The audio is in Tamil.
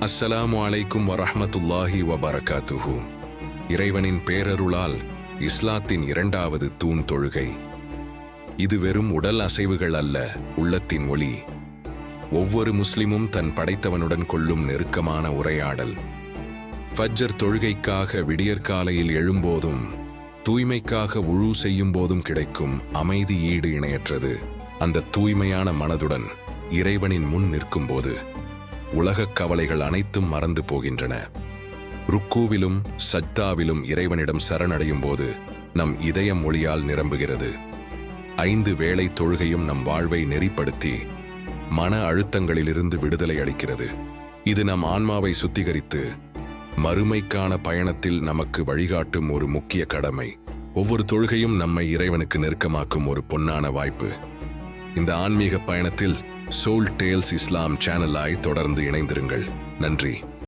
அஸ்ஸலாமு அலைக்கும் வரஹ்மத்துல்லாஹி வபரகாத்துஹு. இறைவனின் பேரருளால் இஸ்லாத்தின் இரண்டாவது தூண் தொழுகை. இது வெறும் உடல் அசைவுகள் அல்ல, உள்ளத்தின் ஒளி. ஒவ்வொரு முஸ்லிமும் தன் படைத்தவனுடன் கொள்ளும் நெருக்கமான உரையாடல். ஃபஜ்ர் தொழுகைக்காக விடியற்காலையில் எழும்போதும் தூய்மைக்காக உழு செய்யும் போதும் கிடைக்கும் அமைதி ஈடு இணையற்றது. அந்த தூய்மையான மனதுடன் இறைவனின் முன் நிற்கும்போது உலகக் கவலைகள் அனைத்தும் மறந்து போகின்றன. ருக்கூவிலும் சஜ்தாவிலும் இறைவனிடம் சரணடையும் போது நம் இதயம் ஒளியால் நிரம்புகிறது. 5 வேளை தொழுகையும் நம் வாழ்வை நெறிப்படுத்தி மன அழுத்தங்களிலிருந்து விடுதலை அளிக்கிறது. இது நம் ஆன்மாவை சுத்திகரித்து மறுமைக்கான பயணத்தில் நமக்கு வழிகாட்டும் ஒரு முக்கிய கடமை. ஒவ்வொரு தொழுகையும் நம்மை இறைவனுக்கு நெருக்கமாக்கும் ஒரு பொன்னான வாய்ப்பு. இந்த ஆன்மீக பயணத்தில் சோல் டேல்ஸ் இஸ்லாம் சேனலாய் தொடர்ந்து இணைந்திருங்கள். நன்றி.